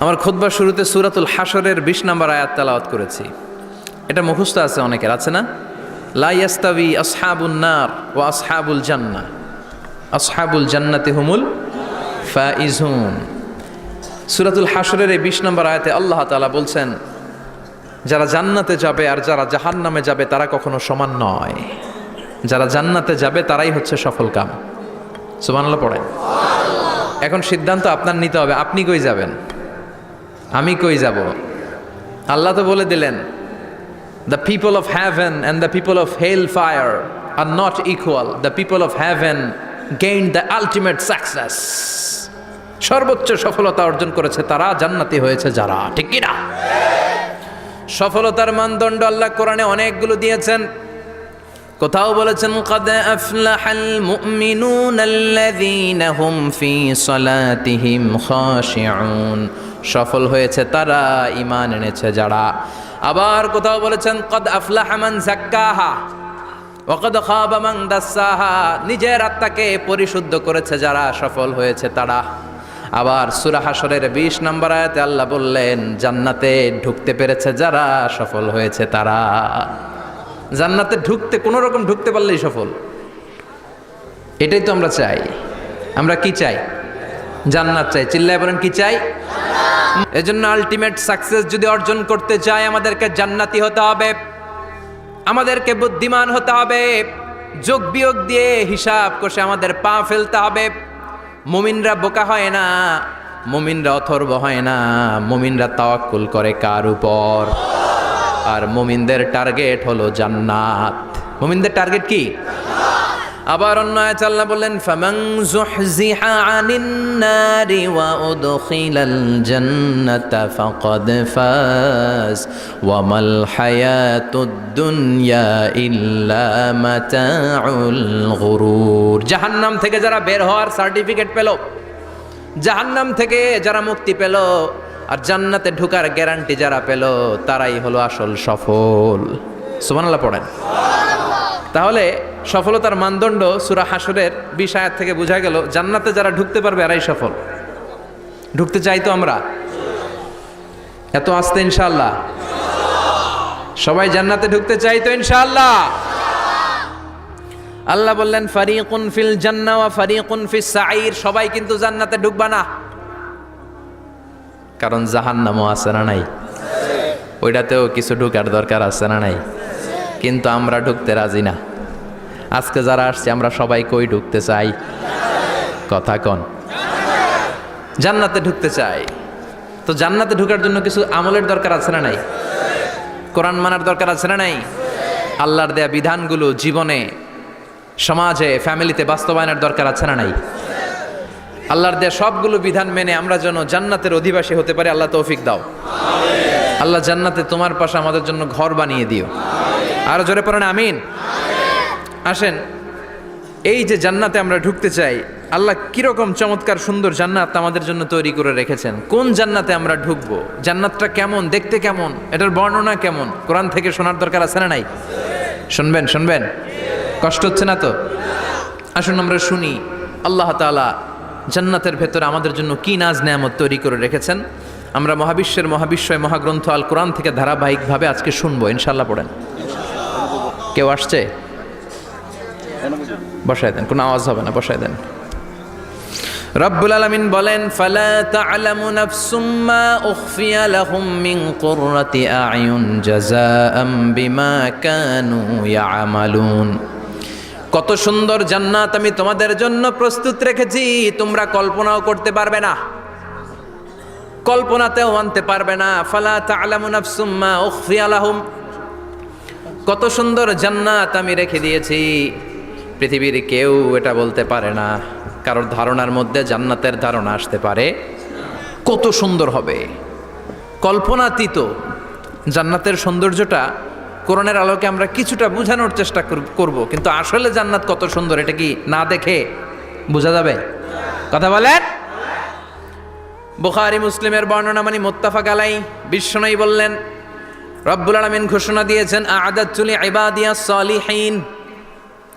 আমার খুতবার শুরুতে সূরাতুল হাশরের ২০ নম্বর আয়াত তেলাওয়াত করেছি। এটা মুখস্থ আছে অনেকের, আছে না? লা ইয়াস্তাবি আসহাবুন নার ওয়া আসহাবুল জান্নাহ, আসহাবুল জান্নাতি হুমুল ফাইজুন। সূরাতুল হাশরের এই ২০ নম্বর আয়াতে আল্লাহ তাআলা বলছেন, যারা জান্নাতে যাবে আর যারা জাহান্নামে যাবে তারা কখনো সমান নয়। যারা জান্নাতে যাবে তারাই হচ্ছে সফলকাম। সুবহানাল্লাহ পড়েন। এখন সিদ্ধান্ত আপনার নিতে হবে, আপনি কই যাবেন, আমি কই যাব। আল্লাহ তো বলে দিলেন, the people of heaven and the people of hellfire are not equal. The people of heaven gained the ultimate success. সর্বোচ্চ সফলতা অর্জন করেছে তারা, জান্নাতি হয়েছে যারা, ঠিক কি না? সফলতার মানদণ্ড আল্লাহ কোরআনে অনেকগুলো দিয়েছেন। কোথাও বলেছেন قد أفلح المؤمنون الذين هم في صلاتهم خاشعون, সফল হয়েছে তারা, ঈমান এনেছে যারা। আবার কোথাও বলেছেন قد أفلح من زكاها وقد خاب من دساها, নিজের আত্মাকে পরিশুদ্ধ করেছে যারা, সফল হয়েছে তারা। আবার সূরা হাশরের ২০ নম্বর আয়াতে আল্লাহ বললেন, জান্নাতে ঢুকতে পেরেছে যারা, সফল হয়েছে তারা। জান্নাতে ঢুকতে, কোনো রকম ঢুকতে পারলেই সফল। এটাই তো আমরা চাই। আমরা কি চাই? জান্নাত চাই। চিল্লায় বলেন কি চাই? এজন্য আলটিমেট সাকসেস যদি অর্জন করতে চাই, আমাদেরকে জান্নাতি হতে হবে, আমাদেরকে বুদ্ধিমান হতে হবে, যোগ বিয়োগ দিয়ে হিসাব কষে আমাদের পা ফেলতে হবে। মুমিনরা বোকা হয় না, মুমিনরা অথর্ব হয় না, মুমিনরা তাওয়াক্কুল করে কার উপর? আর মুমিনদের টার্গেট হলো জান্নাত। মুমিনদের টার্গেট কি? আবার অন্য আয়াতে আল্লাহ বললেন, ফামান যুহজিহা আনিন নারি ওয়া উদখিলাল জান্নাতা ফাকাদ ফাজ ওয়া মাল হায়াতুদ দুনিয়া ইল্লা মাতাউল গুরুর। জাহান্নাম থেকে যারা বের হওয়ার সার্টিফিকেট পেল, জাহান্নাম থেকে যারা মুক্তি পেল, আর জান্নাতে ঢোকার গ্যারান্টি যারা পেল, তারাই হলো আসল সফল। সুবহানাল্লাহ পড়েন। তাহলে সফলতার মানদণ্ড সূরা হাশরের ২০ আয়াত থেকে বোঝা গেল, জান্নাতে যারা ঢুকতে পারবে এরাই সফল। ঢুকতে চাই তো আমরা? এত আস্তে ইনশাআল্লাহ? সবাই জান্নাতে ঢুকতে চাই তো ইনশাআল্লাহ? আল্লাহ বললেন, ফারিকুন ফিল জান্নাহ ওয়া ফারিকুন ফিস সাঈর। সবাই কিন্তু জান্নাতে ঢুকবা না, কারণ জাহান্নামও আছে না নাই? ওইটাতেও কিছু ঢুকার দরকার আছে না নাই? কিন্তু আমরা ঢুকতে রাজি না। আজকে যারা আসছে আমরা সবাই কই ঢুকতে চাই? কথা কন। জান্নাতে ঢুকতে চাই। তো জান্নাতে ঢুকার জন্য কিছু আমলের দরকার আছে না নাই? কোরআন মানার দরকার আছে না নাই? আল্লাহর দেয়া বিধানগুলো জীবনে, সমাজে, ফ্যামিলিতে বাস্তবায়নের দরকার আছে না নাই? আল্লাহর দেয়া সবগুলো বিধান মেনে আমরা যেন জান্নাতের অধিবাসী হতে পারি, আল্লাহ তৌফিক দাও। আল্লাহ জান্নাতে তোমার পাশে আমাদের জন্য ঘর বানিয়ে দিও। আরো জোরে পড়েন আমিন। আসেন, এই যে জান্নাতে আমরা ঢুকতে চাই, আল্লাহ কিরকম চমৎকার সুন্দর জান্নাত আমাদের জন্য তৈরি করে রেখেছেন। কোন জান্নাতে আমরা ঢুকবো, জান্নাতটা কেমন, দেখতে কেমন, এটার বর্ণনা কেমন, কোরআন থেকে শোনার দরকার আছে না নাই? শুনবেন? শুনবেন? কষ্ট হচ্ছে না তো? আসুন আমরা শুনি আল্লাহ তাআলা জান্নাতের ভেতরে আমাদের জন্য কি নাজ নেয়ামত তৈরি করে রেখেছেন। আমরা মহাবিশ্বের মহাবিশ্বয় মহাগ্রন্থ আল কোরআন থেকে ধারাবাহিকভাবে আজকে শুনবো ইনশাআল্লাহ। পড়েন। কেউ আসছে? বসায় দেন, কোনো আওয়াজ হবে না, বসায় দেন। রব্বুল আলামিন বলেন, ফালা তা'লামু নাফসুম মা উখফিয়া লাহুম মিন কুররাতি আ'য়ুন জাযাআম বিমা কানু ইয়া'মালুন। কত সুন্দর জান্নাত আমি তোমাদের জন্য প্রস্তুত রেখেছি, তোমরা কল্পনাও করতে পারবে না, কল্পনাতেও আনতে পারবে না। ফালা তা'লামু নাফসুম মা উখফিয়া লাহুম, কত সুন্দর জান্নাত আমি রেখে দিয়েছি, পৃথিবীর কেউ এটা বলতে পারে না। কারোর ধারণার মধ্যে জান্নাতের ধারণা আসতে পারে কত সুন্দর হবে, কল্পনাতীত। জান্নাতের সৌন্দর্যটা কোরআনের আলোকে আমরা কিছুটা বোঝানোর চেষ্টা করব, কিন্তু আসলে জান্নাত কত সুন্দর এটা কি না দেখে বোঝা যাবে? কথা বলেন। বুখারী মুসলিমের বর্ণনা মানে মুত্তাফাক আলাই। বিশ্বনবী বললেন, রব্বুল আলামিন ঘোষণা দিয়েছেন, আ'আদাতু লিইবাদিয়াস সালিহিন,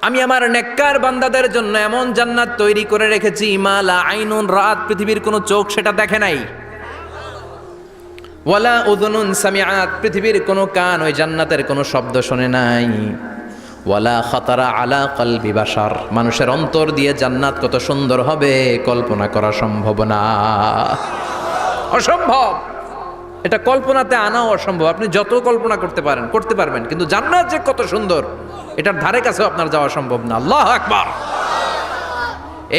আমি আমার নেককার বান্দাদের জন্য এমন জান্নাত তৈরি করে রেখেছি, মা লা আইনুন রাত, পৃথিবীর কোনো চোখ সেটা দেখে নাই। ওয়ালা উযুনুন সামিআত, পৃথিবীর কোনো কান ওই জান্নাতের কোনো শব্দ শোনে নাই। ওয়ালা খাতারা আলা কলবি বাশার, মানুষের অন্তর দিয়ে জান্নাত কত সুন্দর হবে কল্পনা করা সম্ভব না, অসম্ভব। এটা কল্পনাতে আনাও অসম্ভব। আপনি যত কল্পনা করতে পারবেন, কিন্তু জান্নাত যে কত সুন্দর এটার ধারে কাছেও আপনার যাওয়া সম্ভব না। আল্লাহু আকবার।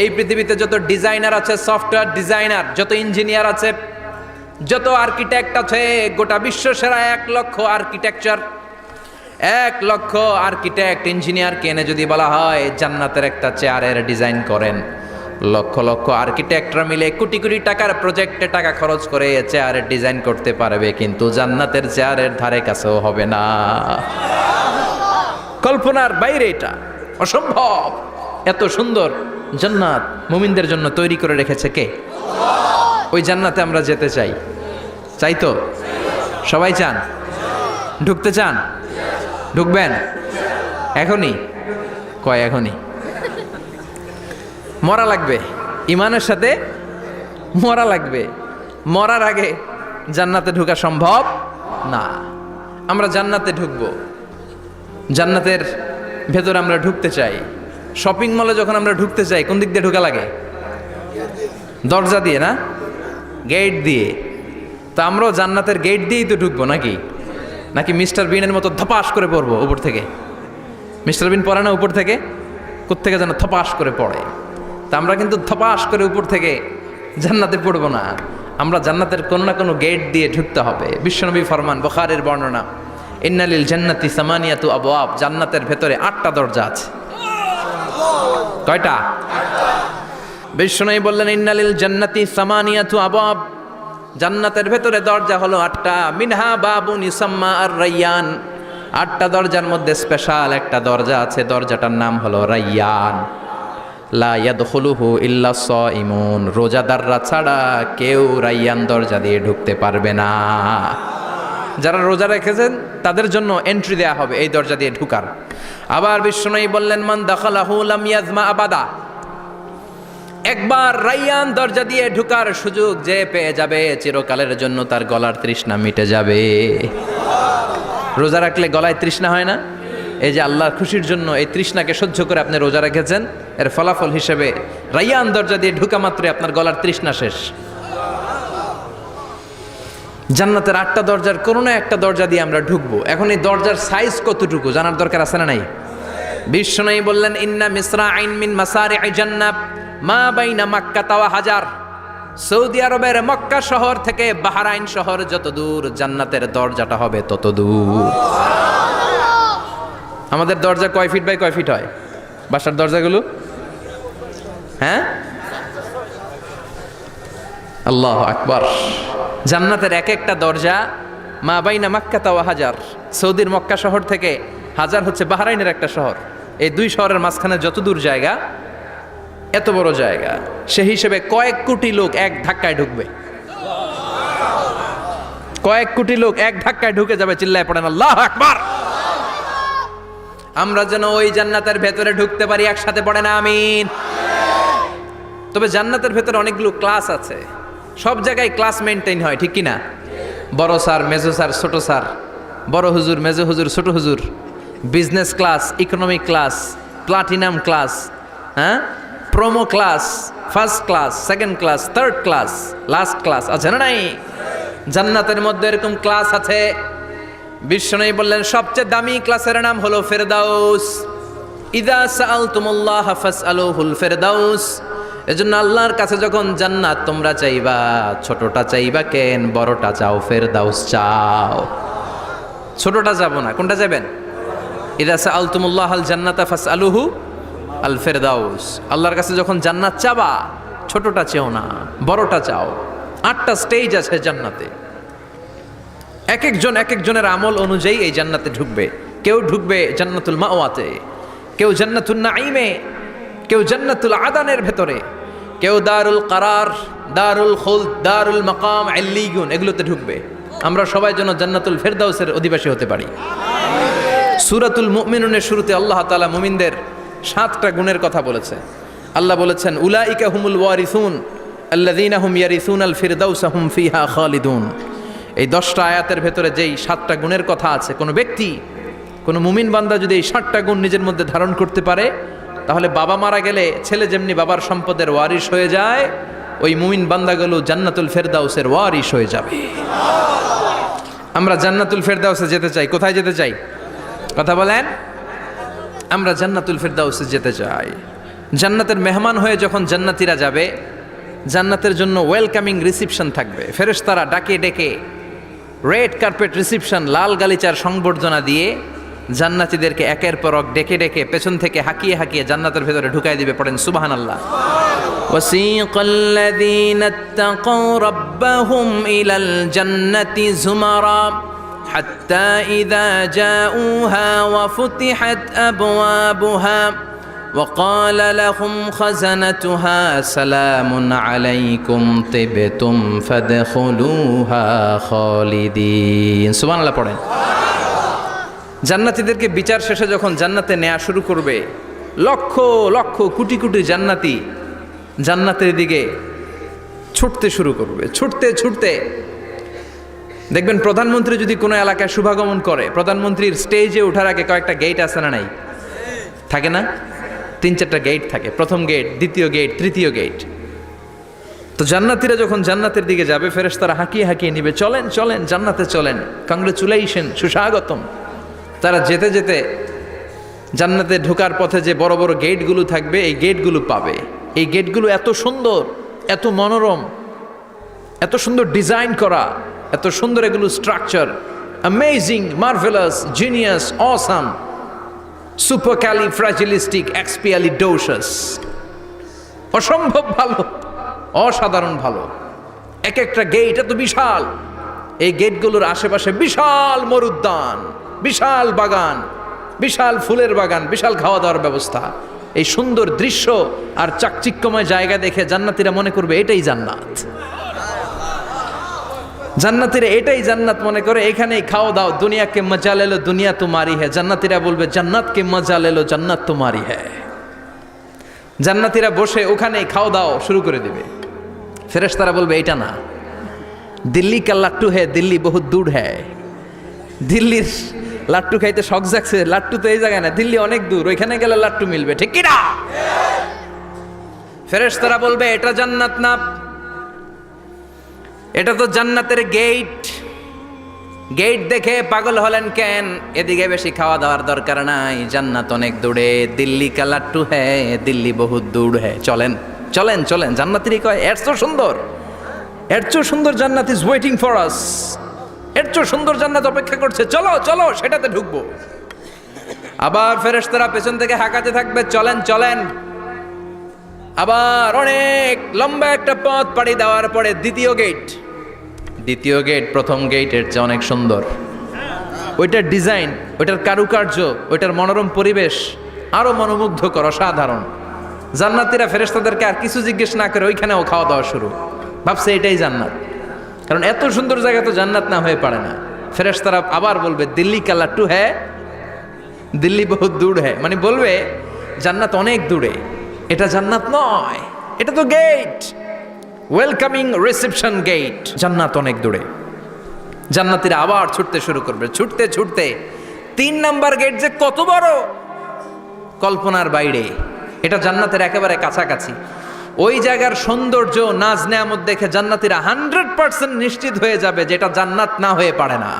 এই পৃথিবীতে যত ডিজাইনার আছে, সফটওয়্যার ডিজাইনার, যত ইঞ্জিনিয়ার আছে, যত আর্কিটেক্ট আছে, গোটা বিশ্ব সেরা 1 লক্ষ আর্কিটেকচার, 1 লক্ষ আর্কিটেক্ট ইঞ্জিনিয়ারকে এনে যদি বলা হয় জান্নাতের একটা চেয়ারের ডিজাইন করেন, লক্ষ লক্ষ আর্কিটেক্টরা মিলে কোটি কোটি টাকার প্রজেক্টে টাকা খরচ করে চেয়ারের ডিজাইন করতে পারবে, কিন্তু জান্নাতের চেয়ারের ধারে কাছেও হবে না। কল্পনার বাইরে, এটা অসম্ভব। এত সুন্দর জান্নাত মুমিনদের জন্য তৈরি করে রেখেছে কে? ওই জান্নাতে আমরা যেতে চাই। চাই তো? সবাই চান? ঢুকতে চান? ঢুকবেন এখনই? কয় এখনই? মরা লাগবে, ইমানের সাথে মরা লাগবে। মরার আগে জান্নাতে ঢোকা সম্ভব না। আমরা জান্নাতে ঢুকবো, জান্নাতের ভেতরে আমরা ঢুকতে চাই। শপিং মলে যখন আমরা ঢুকতে চাই, কোন দিক দিয়ে ঢোকা লাগে? দরজা দিয়ে না, গেট দিয়ে। তো আমরাও জান্নাতের গেট দিয়েই তো ঢুকবো নাকি? নাকি মিস্টার বিনের মতো ধপাস করে পড়বো উপর থেকে? মিস্টার বিন পড়ে না উপর থেকে? কোত্থেকে যেন থপাস করে পড়ে। তা আমরা কিন্তু থপাস করে উপর থেকে জান্নাতে পড়বো না, আমরা জান্নাতের কোনো না কোনো গেট দিয়ে ঢুকতে হবে। বিশ্বনবী ফরমান, বুখারীর বর্ণনা, ইন্নালিল জান্নাতি সামানিয়াতু আবওয়াব, জান্নাতের ভেতরে 8টা দরজা আছে। কয়টা? বিশ্বনবী বললেন, ইন্নালিল জান্নাতি সামানিয়াতু আবওয়াব, জান্নাতের ভেতরে দরজা হলো 8টা। মিনহা বাবুন ইউসাম্মা আর-রায়্যান, 8টা দরজার মধ্যে স্পেশাল একটা দরজা আছে, দরজাটার নাম হলো রায়্যান। লা ইয়াদখুলুহু ইল্লা সাইমুন, রোজাদাররা ছাড়া কেউ রায়্যান দরজা দিয়ে ঢুকতে পারবে না। যারা রোজা রেখেছেন তাদের জন্য এন্ট্রি দেয়া হবে এই দরজা দিয়ে ঢুকার। আবার বিশ্বনবী বললেন, মান দাখালাহু লাম ইয়াজমা আবাদা, একবার রায়্যান দরজা দিয়ে ঢুকার সুযোগ যে পেয়ে যাবে, চিরকালের জন্য তার গলার তৃষ্ণা মিটে যাবে। রোজা রাখলে গলায় তৃষ্ণা হয় না? এই যে আল্লাহর খুশির জন্য এই তৃষ্ণাকে সহ্য করে আপনি রোজা রেখেছেন, এর ফলাফল হিসেবে রায়্যান দরজা দিয়ে ঢুকা মাত্রই আপনার গলার তৃষ্ণা শেষ। জান্নাতের 8টা দরজার কোনো না একটা দরজা দিয়ে আমরা ঢুকবো। এখন এই দরজার সাইজ কতটুকু জানার দরকার আছে না নাই? বিশ্বনবী বললেন, ইন্না মিসরাইন মিন মাসারি'i জান্নাত মা বাইনা মাক্কা ওয়া হাজার, সৌদি আরবের মক্কা শহর থেকে বাহরাইন শহর যত দূর, জান্নাতের দরজাটা হবে তত দূর। আমাদের দরজা কয় ফিট বাই কয় ফিট হয় বাসার দরজাগুলো? হ্যাঁ, আল্লাহু আকবার। জান্নাতের এক একটা দরজা মা বাইনা মাক্কা ওয়া হাজার, সৌদির মক্কা শহর থেকে হাজার হচ্ছে বাহরাইনের একটা শহর, এই 2 শহরের মাঝখানে যত দূর জায়গা, এত বড় জায়গা। সেই হিসেবে কয়েক কোটি লোক এক ধাক্কায় ঢুকবে, কয়েক কোটি লোক এক ধাক্কায় ঢুকে যাবে। চিল্লায় পড়েন আল্লাহু আকবার। আমরা যেন ওই জান্নাতের ভেতরে ঢুকতে পারি, একসাথে পড়েন আমিন। তবে জান্নাতের ভেতরে অনেকগুলো ক্লাস আছে, সব জায়গায় ক্লাস মেনটেন হয়, ঠিক কিনা? বড় স্যার, মেজো স্যার, ছোট স্যার, বড় হুজুর, মেজো হুজুর, ছোট হুজুর, business class, economic class, platinum class, হ্যাঁ, promo class, first class, second class, third class, last class আছে না নাই? জান্নাতের মধ্যে এরকম ক্লাস আছে। বিশ্বনবী বললেন, সবচেয়ে দামি ক্লাসের নাম হলো ফেরদাউস। ইযা সাআলতুমুল্লাহ ফাসআলুহুল ফেরদাউস, এজন্য আল্লাহর কাছে যখন জান্নাত তোমরা চাইবা, ছোটটা চাইবা কেন, বড়টা চাও, ফেরদাউস চাও। ছোটটা যাবো না, কোনটা যাবেন? ইযা সাআলতুমুল্লাহাল জান্নাতা ফাসআলুহু আল ফেরদাউস, আল্লাহর কাছে যখন জান্নাত চাবা, ছোটটা চেও না, বড়টা চাও। 8টা স্টেজ আছে জান্নাতে, এক একজনের আমল অনুযায়ী এই জান্নাতে ঢুকবে। কেউ ঢুকবে জান্নাতুল মাওয়াতে, কেউ জান্নাতুল নাঈমে, কেউ জান্নাতুল আদানের ভেতরে, কেউ দারুল কারার, দারুল খুলদ, দারুল মাকাম, আল্লিগুন, এগুলোতে ঢুকবে। আমরা সবাই যেন জান্নাতুল ফেরদাউসের অধিবাসী হতে পারি। সূরাতুল মুমিনুনের শুরুতে আল্লাহ তাআলা মুমিনদের 7টা গুণের কথা বলেছে। আল্লাহ বলেছেন, উলাইকা হুমুল ওয়ারিসুন আল্লাযীনা হুম ইয়ারিসুনাল ফিরদাউসা হুম ফিহা খালিদুন, এই 10টা আয়াতের ভেতরে যেই 7টা গুণের কথা আছে, কোনো ব্যক্তি, কোনো মুমিন বান্দা যদি এই 7টা গুণ নিজের মধ্যে ধারণ করতে পারে, তাহলে বাবা মারা গেলে ছেলে যেমনি বাবার সম্পদের ওয়ারিশ হয়ে যায়, ওই মুমিন বান্দাগুলো জান্নাতুল ফেরদাউসের ওয়ারিশ হয়ে যাবে। আমরা জান্নাতুল ফেরদাউসে যেতে চাই। কোথায় যেতে চাই? কথা বলেন। আমরা জান্নাতুল ফেরদাউসে যেতে চাই। জান্নাতের মেহমান হয়ে যখন জান্নাতীরা যাবে, জান্নাতের জন্য ওয়েলকামিং রিসিপশন থাকবে। ফেরেশতারা ডাকে ডেকে রেড কার্পেট রিসিপশন, লাল গালিচার সংবর্ধনা দিয়ে জান্নাতীদেরকে একের পর এক ডেকে ডেকে পেছন থেকে হাঁকিয়ে হাঁকিয়ে জান্নাতের ভেতরে ঢুকাই দিবে। পড়েন সুবহানাল্লাহ। وسيق الذين اتقوا ربهم إلى الجنة زمرا حتى إذا جاءوها وفتحت أبوابها وقال لهم خزنتها سلام عليكم طبتم فادخلوها خالدين سبحان الله পড়েন। জান্নাতীদেরকে বিচার শেষে যখন জান্নাতে নেওয়া শুরু করবে, লক্ষ লক্ষ কোটি কোটি জান্নাতি জান্নাতের দিকে ছুটতে শুরু করবে। ছুটতে ছুটতে দেখবেন প্রধানমন্ত্রী যদি কোনো এলাকায় শুভাগমন করে, প্রধানমন্ত্রীর স্টেজে ওঠার আগে কয়েকটা গেট আছে না নাই? থাকে না? 3-4টা গেট থাকে। প্রথম গেট, দ্বিতীয় গেট, তৃতীয় গেট। তো জান্নাতীরা যখন জান্নাতের দিকে যাবে, ফেরেশতারা হাঁকিয়ে হাঁকিয়ে নিবে, চলেন চলেন জান্নাতে চলেন, কংগ্রেচুলেশন, সুস্বাগতম। তারা যেতে যেতে জান্নাতে ঢোকার পথে যে বড় বড় গেটগুলো থাকবে, এই গেটগুলো পাবে। এই গেটগুলো এত সুন্দর, এত মনোরম, এত সুন্দর ডিজাইন করা, এত সুন্দর এগুলো structure, amazing, marvellous, genius, awesome, supercalifragilisticexpialidocious, অসম্ভব ভালো, অসাধারণ ভালো। এক একটা গেট এত বিশাল। এই গেটগুলোর আশেপাশে বিশাল মরুদ্যান, বিশাল বাগান, বিশাল ফুলের বাগান, বিশাল খাওয়া দাওয়ার ব্যবস্থা। এই সুন্দর দৃশ্য আর চাকচিক্যময় জায়গা দেখে জান্নাতীরা মনে করবে এটাই জান্নাত। জান্নাতীরা এটাই জান্নাত মনে করে, এখানেই খাও দাও, দুনিয়াকে মজা লেলো দুনিয়া তোমারি হ্যায়। জান্নাতীরা বলবে জান্নাতকে মজা লেলো জান্নাত তোমারি হ্যায়। জান্নাতীরা বসে ওখানেই খাও দাও শুরু করে দিবে। ফেরেশতারা বলবে এটা না, দিল্লি কা লাট্টু হ্যায়, দিল্লি বহুত দূর হ্যায়। দিল্লির লাট্টু খাইতে শখ জাগছে, লাট্টু তো এই জায়গায় না, দিল্লি অনেক দূর, ওইখানে গেলে লাট্টু মিলবে, ঠিক কি না? ফেরেশতারা বলবে এটা জান্নাত না, এটা তো জান্নাতের গেট। গেট দেখে পাগল হলেন কেন? এদিকে বেশি খাওয়া দাওয়ার দরকার নাই, জান্নাত অনেক দূরে। দিল্লি কা লাট্টু হ্যায়, দিল্লি বহুত দূর হ্যায়। চলেন চলেন চলেন। জান্নাতিরই কয় এর চেয়ে সুন্দর, এর চেয়ে সুন্দর জান্নাত ইজ ওয়েটিং ফর আস, এর চেয়ে সুন্দর জান্নাত অপেক্ষা করছে, চলো চলো সেটাতে ঢুকবো। আবার ফেরেশতারা পেছন থেকে হাঁকাতে থাকবে, চলেন চলেন। আবার অনেক লম্বা একটা পথ পাড়ি দেওয়ার পরে দ্বিতীয় গেট। দ্বিতীয় গেট প্রথম গেটের চেয়ে অনেক সুন্দর। ওইটার ডিজাইন, ওইটার কারুকার্য, ওইটার মনোরম পরিবেশ আরো মনোমুগ্ধকর, অসাধারণ। জান্নাতীরা ফেরেশতাদেরকে আর কিছু জিজ্ঞেস না করে ওইখানেও খাওয়া দাওয়া শুরু। ভাবছে এটাই জান্নাত, কারণ এত সুন্দর জায়গা তো জান্নাত না হয়ে পারে না। ফেরেশতারা আবার বলবে দিল্লি কা লাট্টু হ্যায়, দিল্লি বহুত দূর হ্যায়, মানে বলবে জান্নাত অনেক দূরে, এটা জান্নাত নয়, এটা তো গেট, ওয়েলকামিং রিসেপশন গেট, জান্নাত অনেক দূরে। জান্নাতীরা আবার ছুটতে শুরু করবে। ছুটতে ছুটতে 3 নাম্বার গেট যে কত বড়, কল্পনার বাইরে। এটা জান্নাতের একেবারে কাছাকাছি। ওই জায়গার সৌন্দর্য, নাজ নেয়ামত দেখে জান্নাতীরা 100% নিশ্চিত হয়ে যাবে যে এটা জান্নাত না হয়ে পারে না,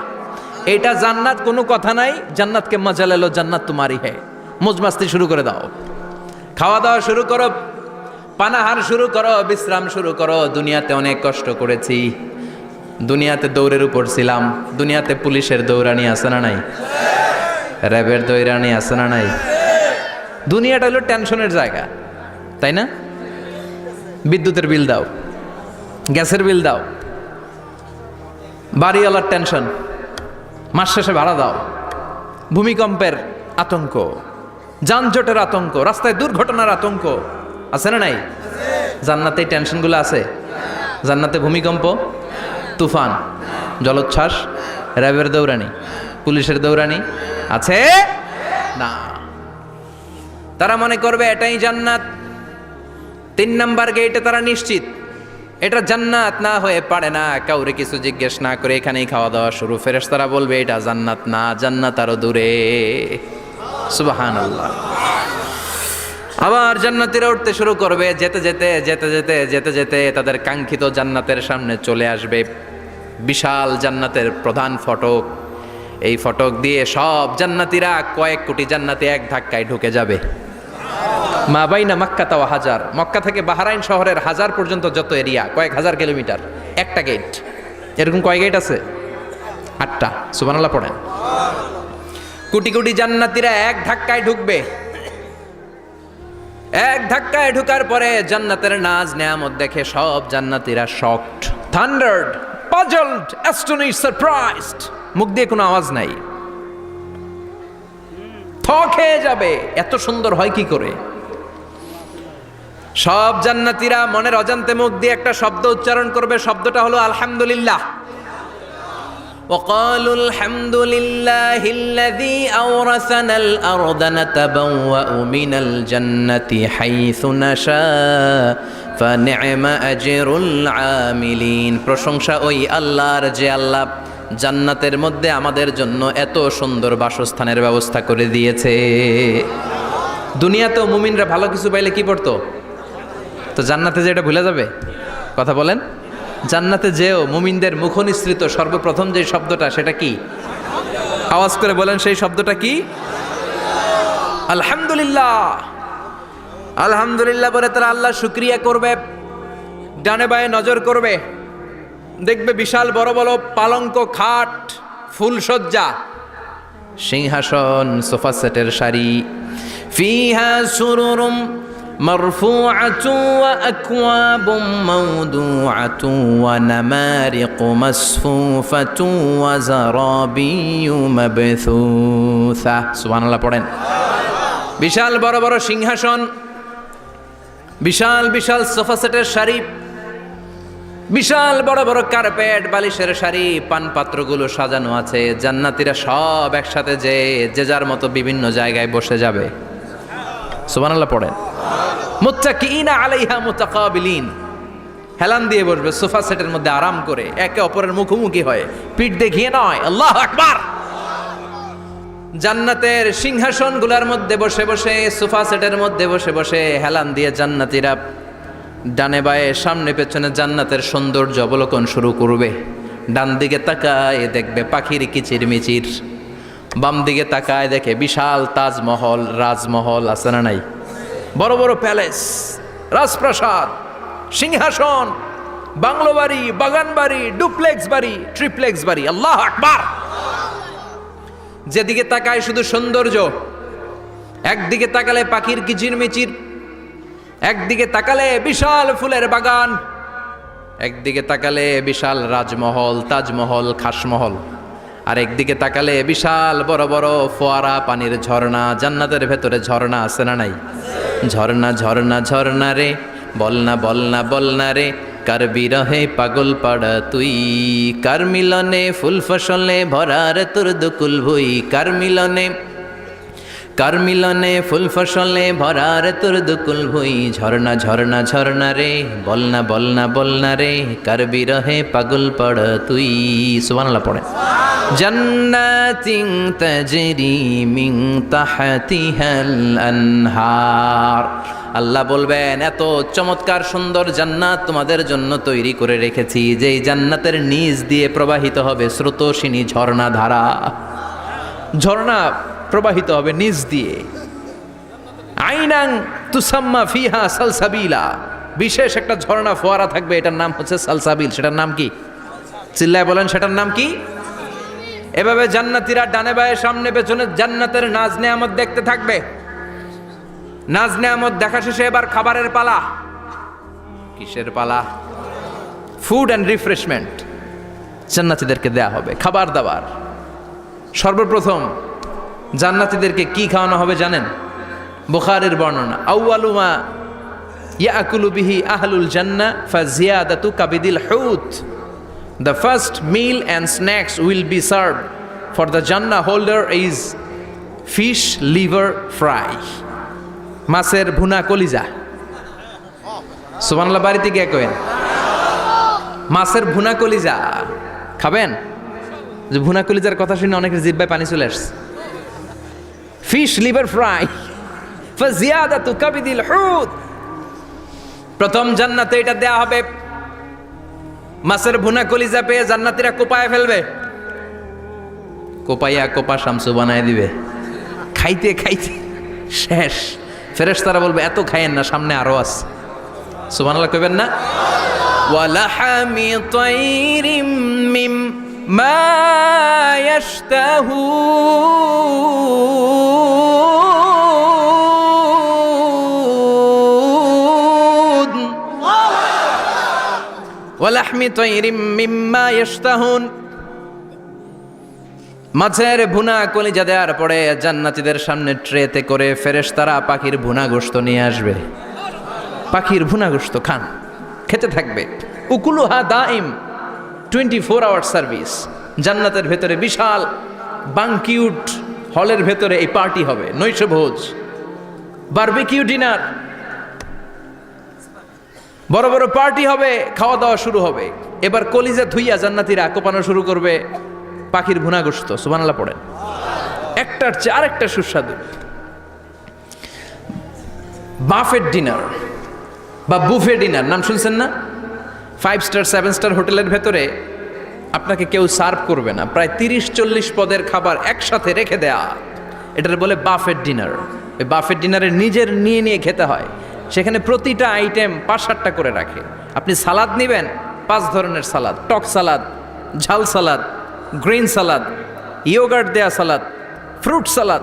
এটা জান্নাত, কোনো কথা নাই। জান্নাতকে মজা লেলো জান্নাত তোমারি হ্যায়। মজমাস্তি শুরু করে দাও, খাওয়া দাওয়া শুরু করো, পানাহার শুরু করো, বিশ্রাম শুরু করো। দুনিয়াতে অনেক কষ্ট করেছি, দুনিয়াতে দৌড়ের উপর ছিলাম, দুনিয়াতে পুলিশের দৌড়ানি আছে না নাই, র্যাবের দৌড়ানি আছে না নাই। দুনিয়াটা হলো টেনশনের জায়গা, তাই না? বিদ্যুতের বিল দাও, গ্যাসের বিল দাও, বাড়িওয়ালার টেনশন, মাস শেষে ভাড়া দাও, ভূমিকম্পের আতঙ্ক, যানজটের আতঙ্ক, রাস্তায় দুর্ঘটনার আতঙ্ক আছে না নাই? জান্নাতে এই টেনশনগুলো আছে? জান্নাতে ভূমিকম্প, তুফান, জলোচ্ছ্বাস, র্যাবের দৌড়ানি, পুলিশের দৌড়ানি আছে না। তারা মনে করবে এটাই জান্নাত। 3 নাম্বার গেটে তারা নিশ্চিত এটা জান্নাত না হয়ে পারে না। কাউরে কিছু জিজ্ঞেস না করে এখানেই খাওয়া দাওয়া শুরু। ফেরেশতারা বলবে এটা জান্নাত না, জান্নাত আরো দূরে। সুবহানাল্লাহ। আবার জান্নাতীরা উঠতে শুরু করবে। যেতে যেতে যেতে যেতে যেতে যেতে তাদের কাঙ্ক্ষিত জান্নাতের সামনে চলে আসবে। বিশাল জান্নাতের প্রধান ফটক। এই ফটক দিয়ে সব জান্নাতীরা, কয়েক কোটি জান্নাতি এক ধাক্কায় ঢুকে যাবে। মা বাইনা মক্কা তাও হাজার, মক্কা থেকে বাহরাইন শহরের হাজার পর্যন্ত যত এরিয়া, কয়েক হাজার কিলোমিটার, একটা গেট। এরকম কয় গেট আছে? 8টা। সুবহানাল্লাহ পড়েন। কোটি কোটি জান্নাতীরা এক ধাক্কায় ঢুকবে। এক ধাক্কায় ঢুকার পরে জান্নাতের নাজ নেয়ামত দেখে সব জান্নাতীরা শকড, থান্ডার্ড, পাজলড, অ্যাস্টনিশড, সারপ্রাইজড। মুখ দিয়ে কোনো আওয়াজ নাই, থ খেয়ে যাবে। এত সুন্দর হয় কি করে? সব জান্নাতীরা মনের অজান্তে মুখ দিয়ে একটা শব্দ উচ্চারণ করবে। শব্দটা হলো আলহামদুলিল্লাহ। وقالوا الحمد لله الذي أورثنا الأرض نتبوأ من الجنة حيث نشاء فنعم أجر العاملين। প্রশংসা ওই আল্লাহর যে আল্লাহ জান্নাতের মধ্যে আমাদের জন্য এত সুন্দর বাসস্থানের ব্যবস্থা করে দিয়েছে। দুনিয়াতেও মুমিনরা ভালো কিছু পাইলে কি পড়তো? তো জান্নাতে যে এটা ভুলে যাবে? কথা বলেন। জান্নাতে যেও মুমিনদের মুখনিসৃত সর্বপ্রথম যে শব্দটা, সেটা কি? আওয়াজ করে বলেন, সেই শব্দটা কি? আলহামদুলিল্লাহ। আলহামদুলিল্লাহ বলে তারা আল্লাহ শুকরিয়া করবে। ডানে বায়ে নজর করবে, দেখবে বিশাল বড় বড় পালঙ্ক, খাট, ফুলসজ্জা, সিংহাসন, সোফা সেটের সারি। ফিহা সুরুরুম মারফুআতুন ওয়া আকওয়াবুম মাওদুআতুন ওয়া নামারিকু মাসফুফাতুন ওয়া যারাবিয়্যু মাবথুসা। সুবহানাল্লাহ পড়েন। বিশাল বড় বড় সিংহাসন, বিশাল বিশাল সোফা সেটের সারি, বিশাল বড় বড় কার্পেট, বালিশের সারি, পানপাত্রগুলো সাজানো আছে। জান্নাতীরা সব একসাথে যে যার মতো বিভিন্ন জায়গায় বসে যাবে। সুবহানাল্লাহ পড়েন। মুত্তাকিইনা আলাইহা মুতাকাবিলিন, হেলান দিয়ে বসবে সোফা সেটের মধ্যে আরাম করে, একে অপরের মুখোমুখি হয়ে, পিঠ দেখিয়ে নয়। আল্লাহু আকবার। জান্নাতের সিংহাসনগুলোর মধ্যে বসে বসে, সোফা সেটের মধ্যে বসে বসে হেলান দিয়ে জান্নাতীরা ডানে বায়ে সামনে পেছনে জান্নাতের সৌন্দর্য অবলোকন শুরু করবে। ডান দিকে তাকায় দেখবে পাখির কিচিরমিচির, বাম দিকে তাকায় দেখে বিশাল তাজমহল, রাজমহল আছে না নাই? বড় বড় প্যালেস, রাজপ্রাসাদ, সিংহাসন, বাংলো বাড়ি, বাগান বাড়ি, ডুপ্লেক্স বাড়ি, ট্রিপ্লেক্স বাড়ি। আল্লাহু আকবার। যেদিকে তাকায় শুধু সৌন্দর্য। একদিকে তাকালে পাখির কিচিরমিচির, একদিকে তাকালে বিশাল ফুলের বাগান, একদিকে তাকালে বিশাল রাজমহল, তাজমহল, খাসমহল, আর একদিকে তাকালে বিশাল বড় বড় ফোয়ারা, পানির ঝর্ণা। জান্নাতের ভেতরে ঝর্ণা আছে না নাই? ঝর্ণা ঝর্ণা ঝর্ণা রে, বলনা বলনা বলনা রে, কার বিরহে পাগল পাড়া তুই, কার মিলনে ফুল ফসলে ভরার তোর দুকুল ভুই, কার মিলনে ফুল ফসলে ভরার তোর দুকুল ভুই। ঝর্ণা ঝর্ণা ঝর্ণা রে, বলনা বলনা বলনা রে, কার বিরহে পাগল পাড়া তুই। সুবহানাল্লাহ পড়ে। জান্নাতিন তাজরি মিন তাহতিহাল আনহার। আল্লাহ বলবেন, এত চমৎকার সুন্দর জান্নাত তোমাদের জন্য তৈরি করে রেখেছি, যেই জান্নাতের নিচ দিয়ে প্রবাহিত হবে স্রোতস্বিনী ঝর্ণা ধারা। ঝর্ণা প্রবাহিত হবে নিচ দিয়ে। আইনাং তুসাম্মা ফিহা সালসাবিলা, বিশেষ একটা ঝর্ণা ফোয়ারা থাকবে, এটার নাম হচ্ছে সালসাবিল। সেটার নাম কি? চিল্লায় বলেন, সেটার নাম কি? এভাবে জান্নাতীরা ডানে বায়ে সামনে পেছনে জান্নাতের নাজ নেয়ামত দেখতে থাকবে। নাজ নেয়ামত দেখা শেষে এবার খাবারের পালা। কিসের পালা? ফুড অ্যান্ড রিফ্রেশমেন্ট জান্নাতীদেরকে দেয়া হবে, খাবার দাবার। সর্বপ্রথম জান্নাতীদেরকে কি খাওয়ানো হবে জানেন? বুখারীর বর্ণনা, আউয়ালু মা ইয়াকুলু বিহি আহলুল জান্নাহ ফাজিয়াদাতু কাবিদিল হুত। The first meal and snacks will be served for the Jannah holder is fish liver fry, মাছের ভুনা কলিজা। সুবহানাল্লাহ, বাড়িতে গিয়ে কইন। মাছের ভুনা কলিজা খাবেন? যে ভুনা কলিজার কথা শুনে অনেকের জিহ্বায় পানি চলে আসছে। ফিশ লিভার ফ্রাই ফাজিয়াদাতু কাবিদিল হুত, প্রথম জান্নাতে এটা দেয়া হবে। মাছের ভুনা কলিজা পেয়ে জান্নাতীরা কোপায় ফেলবে, কোপাইয়া কোপা শামসু বানায় দিবে। খাইতে খাইতে শেষ। ফেরেশতারা বলবে এত খাইয়েন না, সামনে আরো আছে। সুবহানাল্লাহ কইবেন না? ওয়ালাহামি তাইরিম মিম্মা ইয়াশতাহুন, ওয়ালাহমি তাইরিম মিম্মা ইয়াশতাহুন। মাছের ভুনা কলিজা দেওয়ার পরে জান্নাতীদের সামনে ট্রেতে করে ফেরেশতারা পাখির ভুনা গোশত নিয়ে আসবে। পাখির ভুনা গোশত খান, খেতে থাকবে। উকুলুহা দাইম, 24 আওয়ার সার্ভিস। জান্নাতের ভেতরে বিশাল বাংকিউট হলের ভেতরে এই পার্টি হবে, নৈশভোজ, বারবিকিউ ডিনার, বড় বড় পার্টি হবে, খাওয়া দাওয়া শুরু হবে। এবার কলিজা ধুইয়া জান্নাতীরা কোপানো শুরু করবে পাখির ভুনা গোশত। সুবহানাল্লাহ পড়েন। একটার চেয়ে আরেকটা সুস্বাদু। বাফেট ডিনার বা বুফে ডিনার নাম শুনছেন না? 5 স্টার 7 স্টার হোটেলের ভেতরে আপনাকে কেউ সার্ভ করবে না, প্রায় 30-40 পদের খাবার একসাথে রেখে দেয়া, এটার বলে বাফেট ডিনার। ওই বাফেট ডিনারে নিজের নিয়ে নিয়ে খেতে হয়। সেখানে প্রতিটা আইটেম 5-7টা করে রাখে। আপনি সালাদ নেবেন, 5 ধরনের সালাদ, টক সালাদ, ঝাল সালাদ, গ্রিন সালাদ, ইয়োগার্ট দেয়া সালাদ, ফ্রুট সালাদ,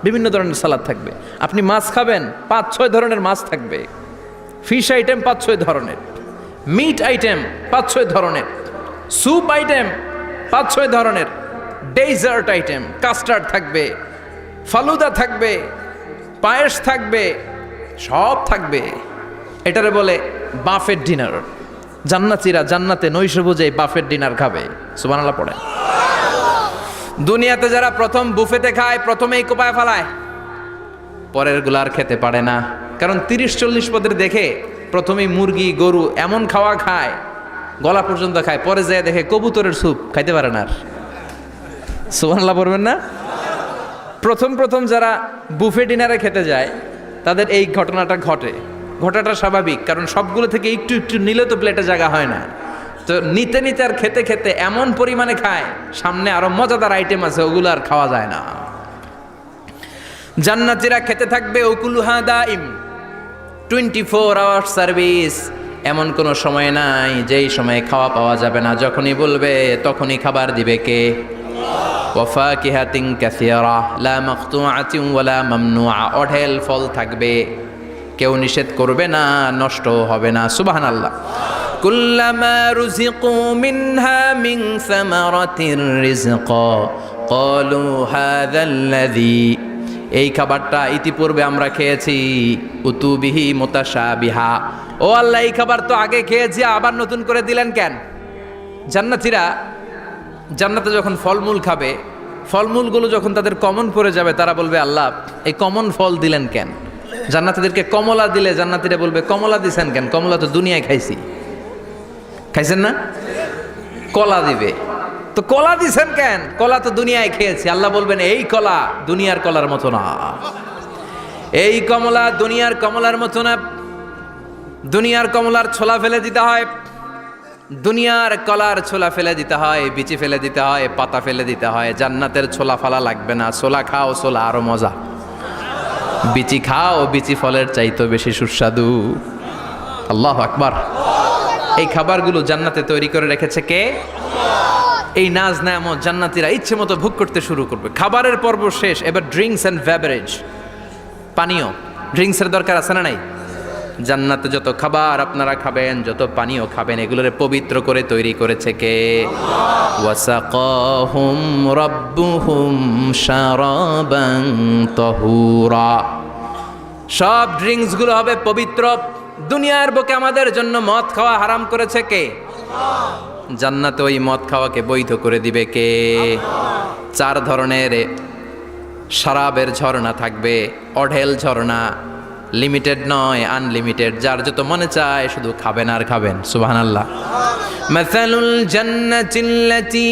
বিভিন্ন ধরনের সালাদ থাকবে। আপনি মাছ খাবেন, 5-6 ধরনের মাছ থাকবে। ফিশ আইটেম 5-6 ধরনের, মিট আইটেম 5-6 ধরনের, স্যুপ আইটেম 5-6 ধরনের, ডেজার্ট আইটেম, কাস্টার্ড থাকবে, ফালুদা থাকবে, পায়েস থাকবে, সব থাকবে। এটারে বলে বাফেট ডিনার। জান্নাতীরা জান্নাতে নৈশভোজে বাফেট ডিনার খাবে। সুবহানাল্লাহ পড়ে। দুনিয়াতে যারা প্রথম বুফেতে খায় প্রথমেই কোপায় ফেলায়, পরের গুলার খেতে পারে না। কারণ 30-40 পদের দেখে প্রথমেই মুরগি গরু এমন খাওয়া খায়, গলা পর্যন্ত খায়, পরে যায় দেখে কবুতরের স্যুপ খাইতে পারে না। আর সুবহানাল্লাহ পড়বেন না? প্রথম প্রথম যারা বুফে ডিনারে খেতে যায় তাদের এই ঘটনাটা ঘটে। ঘটাটা স্বাভাবিক, কারণ সবগুলো থেকে একটু একটু নিলে তো প্লেটে জায়গা হয় না। তো নিতে নিতে আর খেতে খেতে এমন পরিমাণে খায়, সামনে আরো মজাদার আইটেম আছে, ওগুলো আর খাওয়া যায় না। জান্নাতীরা খেতে থাকবে উকুলুহা দাইম, 24 আওয়ার সার্ভিস। এমন কোনো সময় নাই যেই সময়ে খাওয়া পাওয়া যাবে না। যখনই বলবে তখনই খাবার দিবে কে? ওয়াফাকিহাতিন কাসীরা লা মাকতুআতিন ওয়ালা মামনুআ, অঢেল ফল থাকবে, কেউ নিষেধ করবে না, নষ্ট হবে না। সুবহানাল্লাহ। কুল্লামা রুজিকু মিনহা মিন সামারাতির রিজকা ক্বালু হাযাল্লাযী, এই খাবারটা ইতিপূর্বে আমরা খেয়েছি, উতুবিহি মুতাশাবিহা, ও আল্লাহ এই খাবার তো আগে খেয়েছি, আবার নতুন করে দিলেন কেন? জান্নাতীরা জান্নাতে যখন ফলমূল খাবে, ফলমূলগুলো যখন তাদের কমন পড়ে যাবে, তারা বলবে আল্লাহ এই কমন ফল দিলেন কেন? জান্নাতীদেরকে কমলা দিলে জান্নাতীরা বলবে কমলা দিছেন কেন? কমলা তো দুনিয়ায় খাইছি। খাইছেন না? কলা দিবে, তো কলা দিছেন কেন? কলা তো দুনিয়ায় খেয়েছি। আল্লাহ বলবেন এই কলা দুনিয়ার কলার মতো না, এই কমলা দুনিয়ার কমলার মতো না। দুনিয়ার কমলার ছোলা ফেলে দিতে হয়, দুনিয়ার কলার ছোলা ফেলে দিতে হয়, বিচি ফেলে দিতে হয়, পাতা ফেলে দিতে হয়। জান্নাতের ছোলা ফালা লাগবে না, ছোলা খাও, ছোলা আরো মজা। বিচি খাও, বিচি ফলের চাইতো বেশি সুস্বাদু। আল্লাহু আকবার। এই খাবারগুলো জান্নাতে তৈরি করে রেখেছে কে? এই নাজ নেয়ামত জান্নাতীরা ইচ্ছে মতো ভোগ করতে শুরু করবে। খাবারের পর্ব শেষ, এবার ড্রিঙ্কস এন্ড বেভারেজ, পানীয়। ড্রিঙ্কসের দরকার আছে না নাই? জান্নাতে যত খাবার আপনারা খাবেন, যত পানীয় খাবেন, এগুলোরে পবিত্র করে তৈরি করেছে কে? ওয়াসাকাহুম রাব্বুহুম শারাবান তাহুরা। সব ড্রিঙ্কসগুলো হবে পবিত্র। দুনিয়ার বুকে আমাদের জন্য মদ খাওয়া হারাম করেছে কে? জান্নাতে ওই মদ খাওয়াকে বৈধ করে দিবে কে? 4 ধরনের শরাবের ঝর্ণা থাকবে, অঢেল ঝর্ণা, লিমিটেড নয়, আনলিমিটেড। যার যত মনে চায় শুধু খাবেন আর খাবেন। সুবহানাল্লাহ। মাসালুল জান্নাতিল্লাতী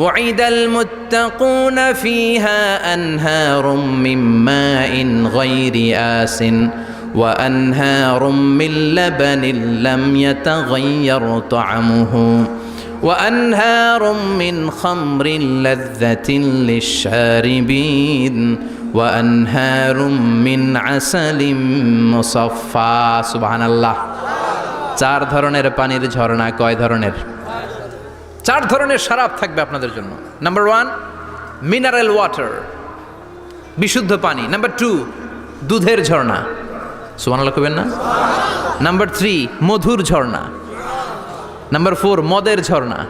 وعد المتقون فيها أنهار من ماء غير آس وأنهار من لبن لم يتغير طعمه وأنهار من خمر لذة للشاربين وأنهار من عسل مصفى سبحان الله চার ধরনের পানির ঝর্ণা কয় ধরনের চার ধরনের শরাব থাকবে আপনাদের জন্য নাম্বার 1 মিনারেল ওয়াটার বিশুদ্ধ পানি নাম্বার 2 দুধের ঝর্ণা সুবহানাল্লাহ কইবেন না নাম্বার 3 মধুর ঝর্ণা নাম্বার 4 মদের ঝর্ণা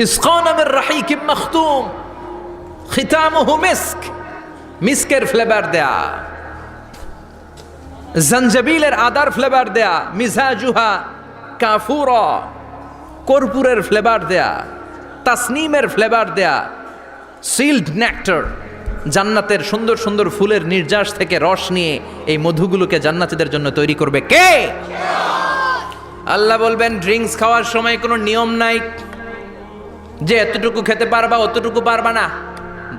ইসকানা মির রাহিকিম মখতুম খিতামুহু মিস্ক মিস্কের ফ্লেভার দেয়া জঞ্জাবিলের আদার ফ্লেভার দেয়া মিজাজুহা কাফুরা কর্পূরের ফ্লেভার দেয়া তাসনিমের ফ্লেভার দেয়া সিল্ড নেক্টার জান্নাতের সুন্দর সুন্দর ফুলের নির্যাস থেকে রস নিয়ে এই মধুগুলোকে জান্নাতীদের জন্য তৈরি করবে কে আল্লাহ বলবেন ড্রিঙ্কস খাওয়ার সময় কোনো নিয়ম নাই যে এতটুকু খেতে পারবা অতটুকু পারবা না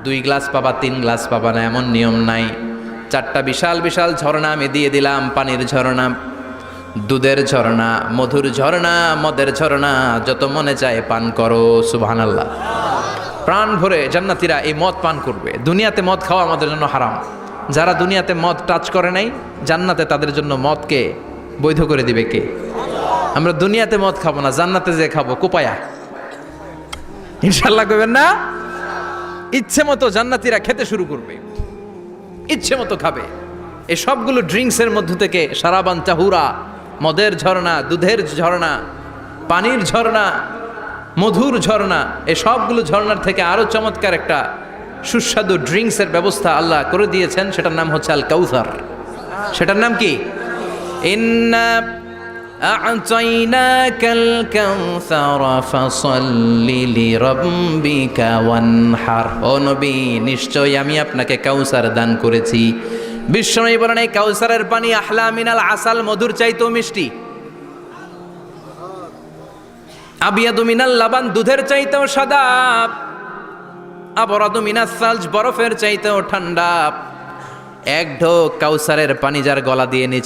2 গ্লাস পাবা 3 গ্লাস পাবা না এমন নিয়ম নাই 4টা বিশাল বিশাল ঝর্ণা আমি দিয়ে দিলাম পানির ঝর্ণা দুধের ঝর্ণা মধুর ঝর্ণা মদের ঝর্ণা যত মনে চায় পান করো সুবহানাল্লাহ প্রাণ ভরে জান্নাতীরা এই মদ পান করবে দুনিয়াতে মদ খাওয়া আমাদের জন্য হারাম যারা দুনিয়াতে মদ টাচ করে নাই জান্নাতে তাদের জন্য মদকে বৈধ করে দিবে কে আমরা দুনিয়াতে মদ খাবো না জান্নাতে যে খাবো কোপায়া ইনশাআল্লাহ কইবেন না ইচ্ছে মতো জান্নাতীরা খেতে শুরু করবে ইচ্ছে মতো খাবে এই সবগুলো ড্রিঙ্কসের মধ্য থেকে শারাবান তাহুরা মদের ঝর্ণা দুধের ঝর্ণা পানির ঝর্ণা মধুর ঝর্ণা এই সবগুলো ঝর্ণার থেকে আরো চমৎকার একটা সুস্বাদু ড্রিঙ্কসের ব্যবস্থা আল্লাহ করে দিয়েছেন সেটার নাম হচ্ছে আল কাউসার সেটার নাম কি ইন্না আ'তাইনাকাল কাউসার ফাসাল্লি লিরাব্বিকা ওয়ানহার ও নবী নিশ্চয়ই আমি আপনাকে কাউসার দান করেছি বিশ্বনবী বলেন এই কাউসারের পানি আহলা মিনাল আসাল মধুর চাইতেও মিষ্টি আবিয়াদু মিনাল লাবান দুধের চাইতেও সাদা আবরাদু মিনাস সালজ বরফের চাইতেও ঠান্ডা এক ঢোক কাউসারের পানি যার গলা দিয়ে নিচে